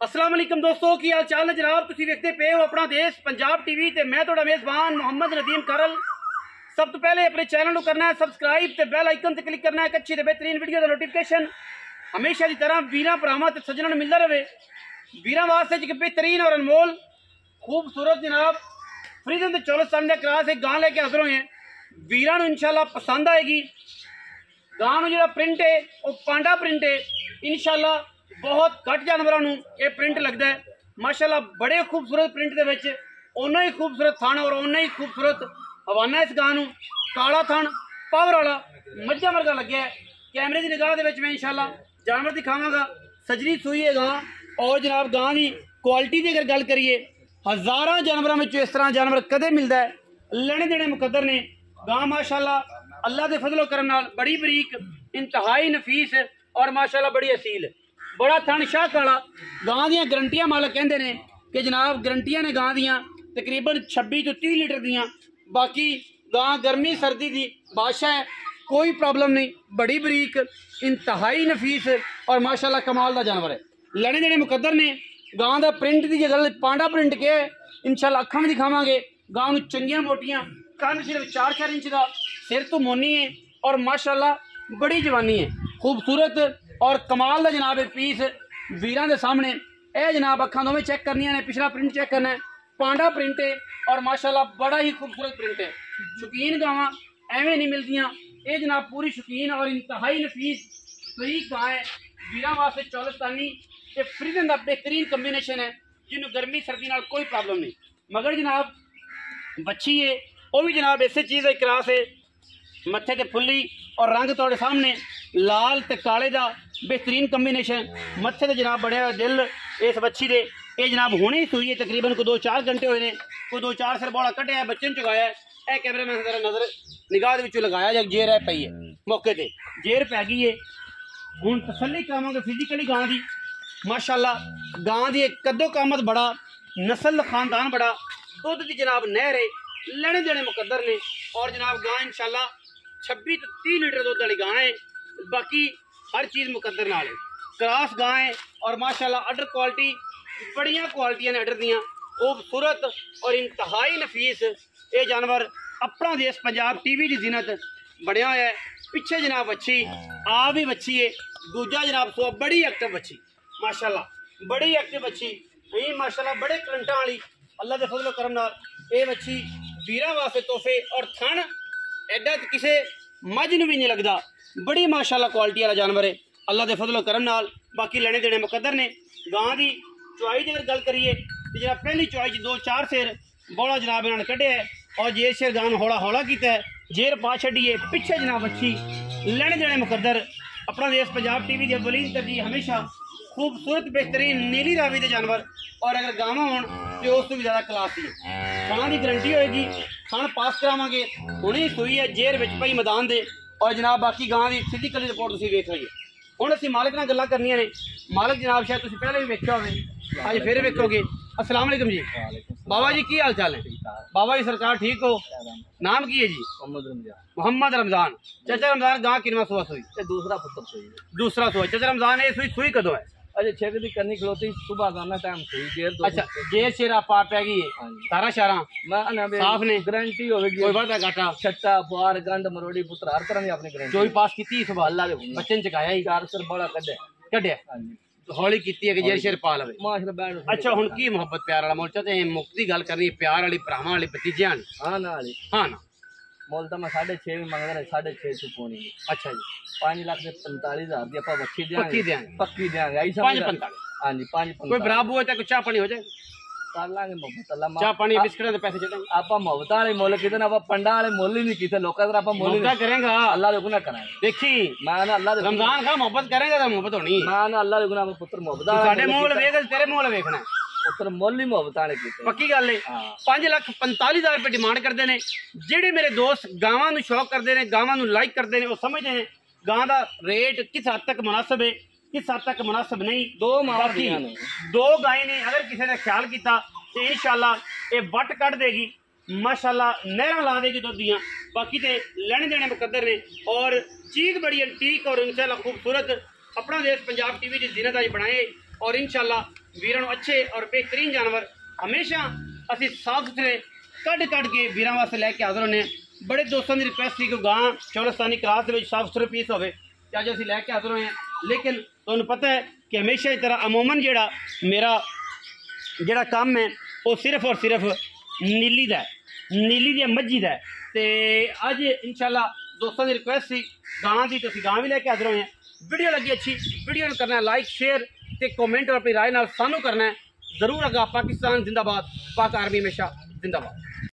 अस्सलाम वालेकुम दोस्तों, की हाल चाल है जनाब। तुसीं देखते पे हो अपना देश पंजाब टीवी ते मैं तुहाडा मेज़बान मोहम्मद नदीम करल। सब तो पहले अपने चैनल को करना है सबसक्राइब ते बेल आइकन ते क्लिक करना है अच्छी ते बेहतरीन वीडियो का नोटिफिकेशन हमेशा की तरह वीरां भरावां ते सज्जनां नूं मिलदा रहे। वीरां वास्ते एक बेहतरीन और अनमोल खूबसूरत जनाब फ्रीडम ते चौलस्तान दे क्रॉस एक गां लेके हाजिर होए हैं। वीरां नूं इंशाल्लाह पसंद आएगी। गां नूं जिहड़ा प्रिंट है वो पांडा प्रिंट है। इंशाल्लाह बहुत घट जानवरों नूं ये प्रिंट लगता है। माशाल्लाह बड़े खूबसूरत प्रिंट दे विच उन्ना ही खूबसूरत थण और उन्ना ही खूबसूरत हवाना इस गां नूं। काला थण पावर वाला मज्झां वर्गा लग्या है। कैमरे की निगाह दे विच मैं इंशाल्लाह जानवर दिखावांगा। सजरी सूई है गां। और जनाब गां की क्वालिटी की अगर गल करिए हज़ारां जानवरों में इस तरह जानवर कदे मिलता है। लेने देने मुकद्दर ने। गां माशाल्लाह अल्लाह के फजलो करम नाल बड़ी बरीक इंतहाई नफीस और माशाल्लाह बड़ी असील बड़ा थन शाह काला। गां दियां गरंटियां मालक कहते हैं कि जनाब गरंटियां ने गां दियां तकरीबन 26 तो 30 लीटर दियां। बाकी गां गर्मी सर्दी की बादशाह है, कोई प्रॉब्लम नहीं। बड़ी बरीक इंतहाई नफीस और माशाल्लाह कमाल का जानवर है। लेने देने मुकद्दर ने। गां का प्रिंट की गल पांडा प्रिंट के इंशाल्लाह अखां भी दिखावांगे। गां नूं चंगियां मोटियां कन सिर्फ 4-4 इंच का सिर तो मोनी है और माशाल्लाह बड़ी जवानी है खूबसूरत और कमाल का जनाब पीस वीरां दे सामने। यह जनाब अखां दोवें चेक करनियां ने। पिछला प्रिंट चेक करना है। पांडा प्रिंट है और माशाल्लाह बड़ा ही खूबसूरत प्रिंट है। शौकीन गावां एवें नहीं मिलदियां। ये जनाब पूरी शौकीन और इंतहाई नफीस बरीक गां है। वीरां वास्ते चौलस्तानी ते फ्रीडम का बेहतरीन कम्बीनेशन है जिन्होंने गर्मी सर्दी नाल कोई प्रॉब्लम नहीं। मगर जनाब बच्ची है वह भी जनाब इस चीज़ का क्रॉस है। मत्थे ते फुल्ली और रंग थोड़े सामने लाल ते काले का बेहतरीन कम्बीनेशन। मत्थे ते जनाब बढ़िया हुआ दिल इस बच्ची दे। ये जनाब हुणे ही सूई है तकरीबन को 2-4 घंटे हुए ने। कोई 2-4 सिर बौला कटिया है बच्चे चुकाया है। यह कैमरे में नजर निगाह के लगाया जब जेर है पई है मौके पर जेर पै गई है। हुण तसल्ली करावांगे फिजिकली गां की। माशाल्लाह गां की एक कदो कामत बड़ा नस्ल खानदान बड़ा दुध की जनाब नहर है। लेने देने मुकद्दर ने। और जनाब गां इंशाल्लाह 26 तो 30 लीटर दुध वाली गां है। बाकी हर चीज़ मुकद्दर नाल है। क्रॉस गां है और माशाल्लाह अडर क्वालिटी बड़िया क्वालिटियां ने अडर दियां खूबसूरत और इंतहाई नफीस। ये जानवर अपना देश पंजाब टीवी की जिनत बनया हुआ है। पिछे जनाब बच्ची आ भी बच्ची है। दूजा जनाब सो बड़ी एक्टिव बच्ची माशाल्लाह बड़ी एक्टिव बच्ची यही माशाल्लाह बड़े करंटा वाली अल्लाह के फजलो करम नाल ये बच्ची वीरां वास्ते तोहफे और थन एडा किसी मझ नूं भी नहीं लगता। बड़ी माशाल्लाह क्वालिटी वाला जानवर है अल्लाह के फजलो करम नाल। बाकी लेने देने मुकद्दर ने। गां की चुआई की अगर गल करिए तो जनाब पहली चुआई 2-4 सिर बौला जनाब इन्होंने कढ़िया है और जेर शेर गां हौला हौला किया है। जेर पा छड़िए पिछे जनाब अच्छी लेने देने मुकद्दर अपना देश पंजाब टीवी की अव्वलीन तरजीह हमेशा खूबसूरत बेहतरीन नीली रावी के जानवर। और अगर गावां होण तो उस तो भी ज़्यादा क्लास ही खाण की गारंटी होएगी। खाण पास करावांगे हुणे ही सूई है जेर विच पई मैदान दे। और जनाब बाकी गां की फिजिकल रिपोर्ट तुसीं वेख लईए। हुण असीं मालिक नाल गल्लां करनियां ने। मालिक जनाब शायद तुसीं पहले भी वेख्या होवे अज फिर वेखोगे। अस्सलाम वालेकुम जी। बाबा जी की हाल चाल है? बाबा जी सरकार ठीक हो? नाम की है जी? मोहम्मद रमजान। चाचा रमजान गां किनवा सुआ सुई? दूसरा पुत्र सुई। दूसरा सुआ। चाचा रमजान ये सुई कदों है? अजे छेक दी करनी खलोती सुबह गाना टाइम सुई जेर दो। अच्छा जेर शेरा पा पै गई है तारा शारा साफ ने गारंटी होगी। कोई वादा घाटा छट्टा बार गंड मरोड़ी पुत्र हर तरह की अपनी गारंटी। जो भी पास की सुबह अल्लाह के बच्चे ने चकाया ही 4 सर बड़ा कड्डे कड्डिया हौली की है कि जेर शेर पा लवे माशाल्लाह बैठ। अच्छा हुण की मोहब्बत प्यार वाला मोर्चा ते मुक्त दी गल करनी प्यार वाली भरावां वाली भतीजियां हां ना वाली हां ना मोल तो मैं 6.5 भी मंग रहा 6.5 से पोनी। अच्छा जी 5,45,000 दी आपा बच्ची पक्की देंगे पक्की देंगे आई समझ 5.45। हां जी 5.45 कोई बराबर हो जाए चाह पानी हो जाए कर लांगे मोहब्बत अल्लाह चाह पानी बिस्किट के पैसे चढ़ेंगे। आपा मोहब्बत वाले मोल कितने आपा पंडा वाले मोल ही नहीं किसे लोका तरह आपा मोल मोहब्बत करेंगा अल्लाह दे गुनाह कराए देखी मैं ना अल्लाह दे रमजान का मोहब्बत करेंगा तो मोहब्बत होनी मैं ना अल्लाह दे गुनाह पुत्र मोहब्बत साडे मोल वेख तेरे मोल वेखना पुत्र मोल ही मोहब्बत वाले किसे पक्की गल है। 5,45,000 रुपये डिमांड करते हैं। जेडे मेरे दोस्त गावां नूं शौक करते हैं गावां नूं लाइक करते हैं वो समझते हैं गां का रेट किस हद तक मुनासिब है किस हद तक मुनासिब नहीं। दो मार दो गाय ने अगर किसी ने ख्याल किया तो इंशाल्लाह ये वट कट देगी माशाल्लाह नहर ला देगी दुध दियां। बाकी तो लेने देने मुकद्दर ने और चीज़ बड़ी एंटीक और इंशाल्लाह खूबसूरत अपना देश पंजाब टीवी की जिन्नत अज बनाए और इंशाल्लाह ਵੀਰਾਂ ਨੂੰ ਅੱਛੇ ਔਰ ਬਿਹਤਰੀਨ ਜਾਨਵਰ ਹਮੇਸ਼ਾ ਅਸੀਂ ਸਾਫ ਸੁਥਰੇ ਕੱਢ ਕੇ ਵੀਰਾਂ ਵਾਸਤੇ ਲੈ ਕੇ ਹਾਜ਼ਰ ਹੁੰਦੇ ਹਾਂ। ਬੜੇ ਦੋਸਤਾਂ ਦੀ ਰਿਕੁਐਸਟ ਸੀ ਕਿ ਗਾਂ ਚੌਲਸਤਾਨੀ ਕਰਾਸ ਦੇ ਵਿੱਚ ਸਾਫ ਸੁਥਰੇ ਪੀਸ ਹੋਵੇ ਤੇ ਅੱਜ ਅਸੀਂ ਲੈ ਕੇ ਹਾਜ਼ਰ ਹੋਏ ਹਾਂ। ਲੇਕਿਨ ਤੁਹਾਨੂੰ ਪਤਾ ਹੈ ਕਿ ਹਮੇਸ਼ਾ ਇਸ ਤਰ੍ਹਾਂ ਅਮੂਮਨ ਮੇਰਾ ਜਿਹੜਾ ਕੰਮ ਹੈ ਉਹ ਸਿਰਫ ਔਰ ਸਿਰਫ ਨੀਲੀ ਦੀ ਮੱਝੀ ਦਾ ਤੇ ਅੱਜ ਇਨਸ਼ਾਅੱਲਾ ਦੋਸਤਾਂ ਦੀ ਰਿਕੁਐਸਟ ਸੀ ਗਾਂ ਦੀ, ਤੇ ਅਸੀਂ ਗਾਂ ਵੀ ਲੈ ਕੇ ਹਾਜ਼ਰ ਹੋਏ ਹਾਂ। ਵੀਡੀਓ ਲੱਗੀ ਅੱਛੀ, ਵੀਡੀਓ ਨੂੰ ਕਰਨਾ ਲਾਈਕ शेयर ਤੇ ਕਮੈਂਟ ਔਰ ਆਪਣੀ ਰਾਏ ਨਾਲ ਸਾਨੂੰ ਕਰਨਾ ਹੈ ਜ਼ਰੂਰ। ਅਗਾ ਪਾਕਿस्तान जिंदाबाद, पाक आर्मी हमेशा जिंदाबाद।